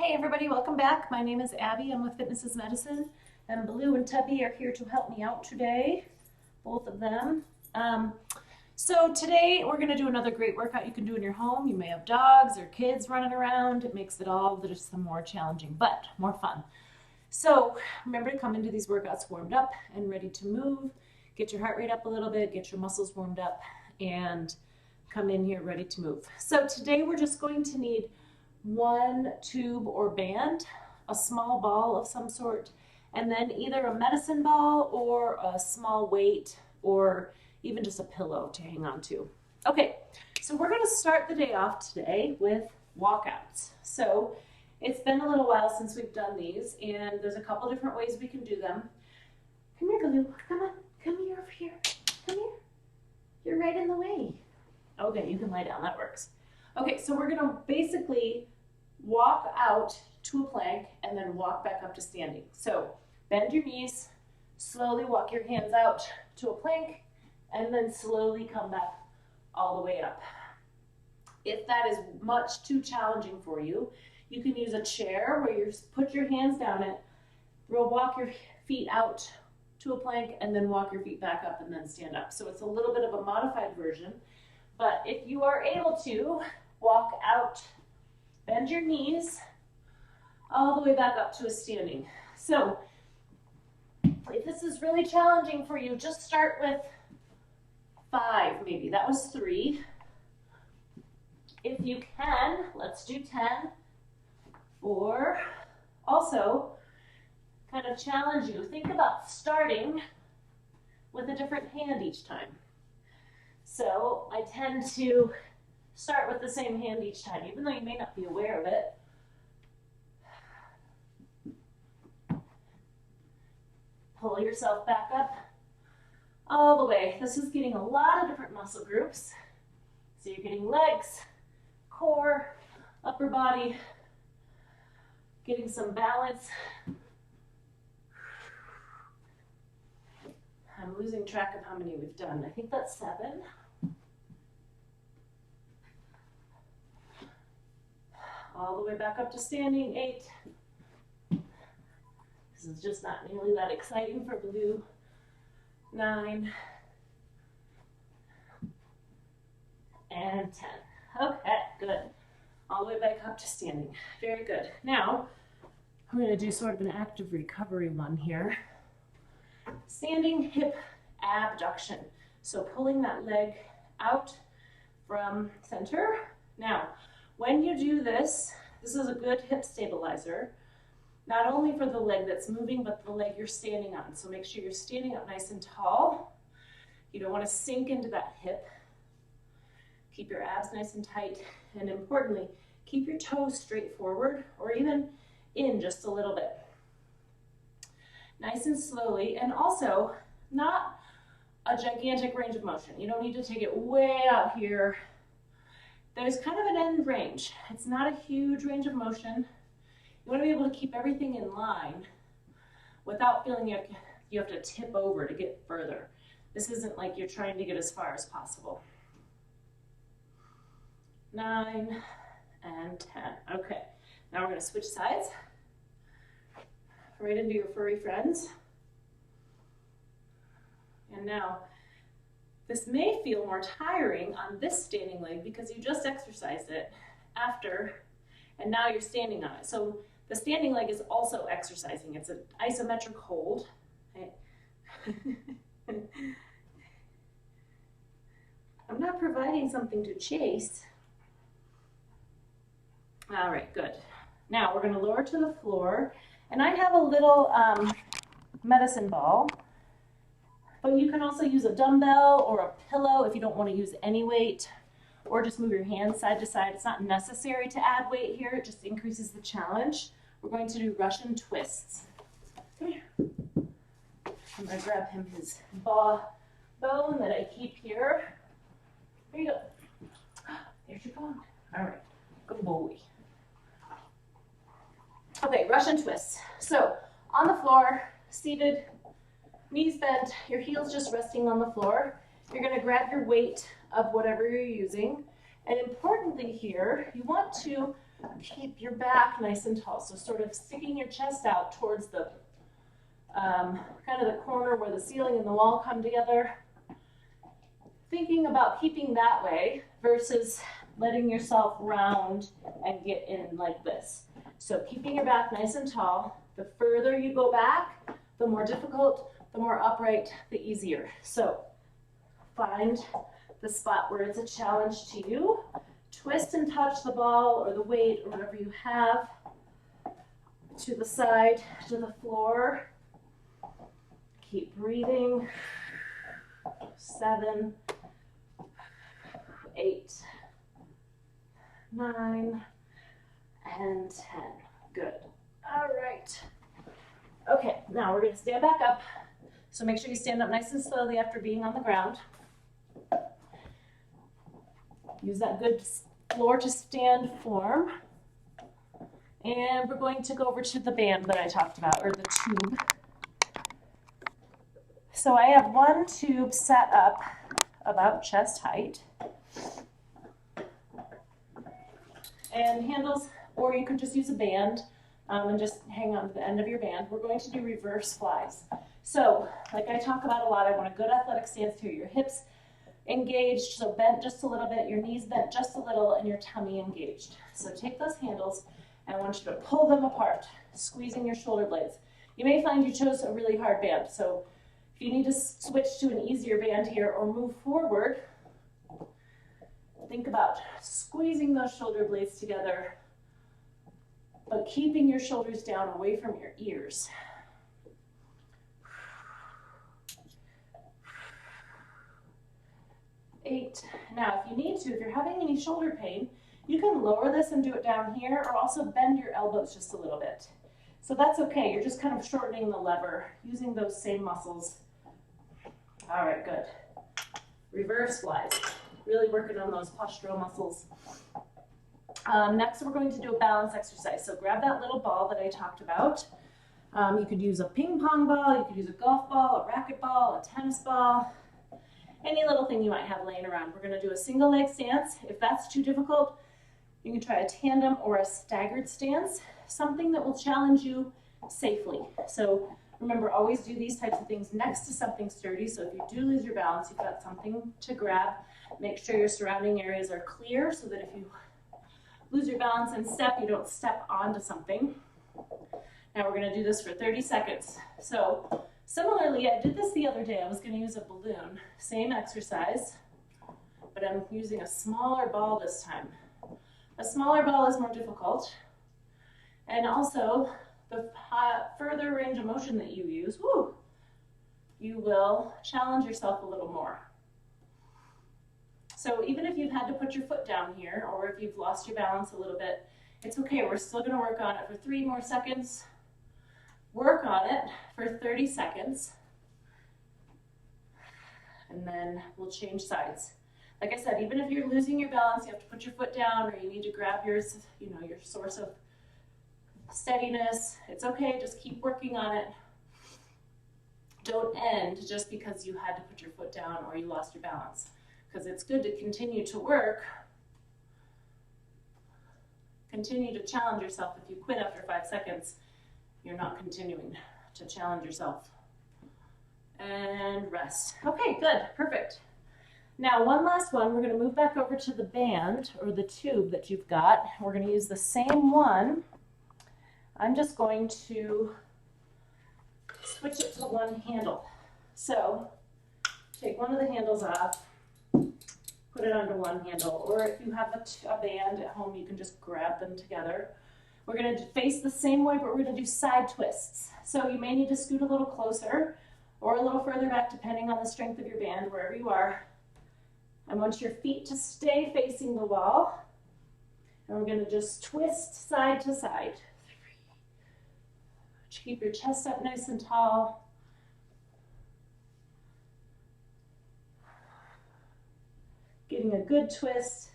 Hey everybody, welcome back. My name is Abby. I'm with Fitness is Medicine, and Blue and Tubby are here to help me out today, both of them. So today we're going to do another great workout you can do in your home. You may have dogs or kids running around. It makes it all just more challenging, but more fun. So remember to come into these workouts warmed up and ready to move. Get your heart rate up a little bit, get your muscles warmed up, and come in here ready to move. So today we're just going to need one tube or band, a small ball of some sort, and then either a medicine ball or a small weight or even just a pillow to hang on to. Okay, so we're going to start the day off today with walkouts. So it's been a little while since we've done these, and there's a couple different ways we can do them. Come here, Blue. Come on. Come here over here. Come here. You're right in the way. Okay, you can lie down. That works. Okay, so we're going to basically walk out to a plank and then walk back up to standing. So bend your knees, slowly walk your hands out to a plank, and then slowly come back all the way up. If that is much too challenging for you, you can use a chair where you put your hands down it, walk your feet out to a plank, and then walk your feet back up and then stand up. So it's a little bit of a modified version, but if you are able to, walk out, bend your knees all the way back up to a standing. So if this is really challenging for you, just start with 5 maybe. That was 3. If you can, let's do 10. 4. Also, kind of challenge you. Think about starting with a different hand each time. So I tend to start with the same hand each time, even though you may not be aware of it. Pull yourself back up all the way. This is getting a lot of different muscle groups. So you're getting legs, core, upper body, getting some balance. I'm losing track of how many we've done. I think that's 7. All the way back up to standing, 8. This is just not nearly that exciting for Blue. 9. And 10. Okay, good. All the way back up to standing. Very good. Now, I'm going to do sort of an active recovery one here. Standing hip abduction. So pulling that leg out from center. Now, when you do this, this is a good hip stabilizer, not only for the leg that's moving, but the leg you're standing on. So make sure you're standing up nice and tall. You don't want to sink into that hip. Keep your abs nice and tight. And importantly, keep your toes straight forward or even in just a little bit. Nice and slowly, and also not a gigantic range of motion. You don't need to take it way out here. There's kind of an end range. It's not a huge range of motion. You want to be able to keep everything in line without feeling you have to tip over to get further. This isn't like you're trying to get as far as possible. 9 and 10. Okay, now we're going to switch sides. Right into your furry friends. And now, this may feel more tiring on this standing leg because you just exercised it after, and now you're standing on it. So the standing leg is also exercising. It's an isometric hold. Okay. I'm not providing something to chase. All right, good. Now we're going to lower to the floor. And I have a little medicine ball, but you can also use a dumbbell or a pillow if you don't want to use any weight, or just move your hands side to side. It's not necessary to add weight here, it just increases the challenge. We're going to do Russian twists. Come here. I'm going to grab him his bone that I keep here. There you go. There's your bone. All right, good boy. Okay, Russian twists. So on the floor, seated, knees bent, your heels just resting on the floor. You're going to grab your weight of whatever you're using. And importantly here, you want to Keep your back nice and tall. So sort of sticking your chest out towards the kind of the corner where the ceiling and the wall come together. Thinking about keeping that way versus letting yourself round and get in like this. So keeping your back nice and tall. The further you go back, the more difficult, the more upright, the easier. So find the spot where it's a challenge to you. Twist and touch the ball or the weight or whatever you have to the side, to the floor. Keep breathing. 7, 8, 9, and 10. Good. All right. Okay, now we're going to stand back up. So make sure you stand up nice and slowly after being on the ground. Use that good floor to stand form. And we're going to go over to the band that I talked about, or the tube. So I have one tube set up about chest height. And handles, or you could just use a band and just hang on to the end of your band. We're going to do reverse flies. So, like I talk about a lot, I want a good athletic stance here. Your hips engaged, so bent just a little bit, your knees bent just a little, and your tummy engaged. So take those handles, and I want you to pull them apart, squeezing your shoulder blades. You may find you chose a really hard band, so if you need to switch to an easier band here or move forward, think about squeezing those shoulder blades together, but keeping your shoulders down away from your ears. Eight. Now, if you need to, if you're having any shoulder pain, you can lower this and do it down here, or also bend your elbows just a little bit. So that's okay. You're just kind of shortening the lever, using those same muscles. All right, good. Reverse flies. Really working on those postural muscles. Next, we're going to do a balance exercise. So grab that little ball that I talked about. You could use a ping pong ball, you could use a golf ball, a racquet ball, a tennis ball, any little thing you might have laying around. We're going to do a single leg stance. If that's too difficult, you can try a tandem or a staggered stance, something that will challenge you safely. So remember, always do these types of things next to something sturdy, so if you do lose your balance, you've got something to grab. Make sure your surrounding areas are clear so that if you lose your balance and step, you don't step onto something. Now we're going to do this for 30 seconds. So similarly, I did this the other day. I was going to use a balloon, same exercise, but I'm using a smaller ball this time. A smaller ball is more difficult, and also the further range of motion that you use, you will challenge yourself a little more. So even if you've had to put your foot down here, or if you've lost your balance a little bit, it's okay. We're still going to work on it for 3 more seconds. Work on it for 30 seconds, and then we'll change sides. Like I said, even if you're losing your balance, you have to put your foot down, or you need to grab your source of steadiness. It's okay, just keep working on it. Don't end just because you had to put your foot down or you lost your balance, because it's good to continue to work. Continue to challenge yourself. If you quit after 5 seconds, you're not continuing to challenge yourself. And rest. Okay, good, perfect. Now, one last one. We're going to move back over to the band or the tube that you've got. We're going to use the same one. I'm just going to switch it to one handle. So, take one of the handles off, put it onto one handle, or if you have a band at home, you can just grab them together. We're going to face the same way, but we're going to do side twists. So you may need to scoot a little closer or a little further back, depending on the strength of your band, wherever you are. I want your feet to stay facing the wall, and we're going to just twist side to side. Keep your chest up nice and tall. Getting a good twist.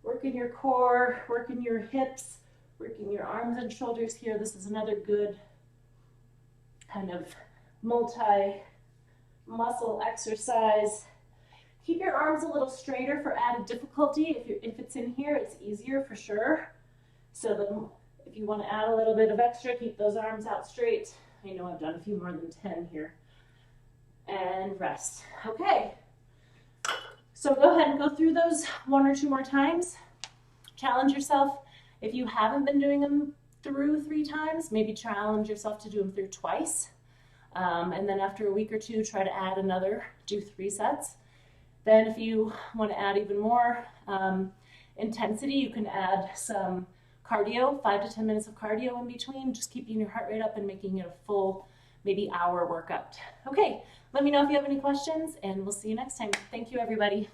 Working your core, working your hips, working your arms and shoulders here. This is another good kind of multi-muscle exercise. Keep your arms a little straighter for added difficulty. If it's in here, it's easier for sure. So then if you want to add a little bit of extra, keep those arms out straight. I know I've done a few more than 10 here. And rest. Okay. So go ahead and go through those 1 or 2 more times. Challenge yourself. If you haven't been doing them through 3 times, maybe challenge yourself to do them through twice. And then after a week or 2, try to add another, do 3 sets. Then if you want to add even more intensity, you can add some cardio, 5 to 10 minutes of cardio in between, just keeping your heart rate up and making it a full, maybe hour workout. Okay, let me know if you have any questions, and we'll see you next time. Thank you, everybody.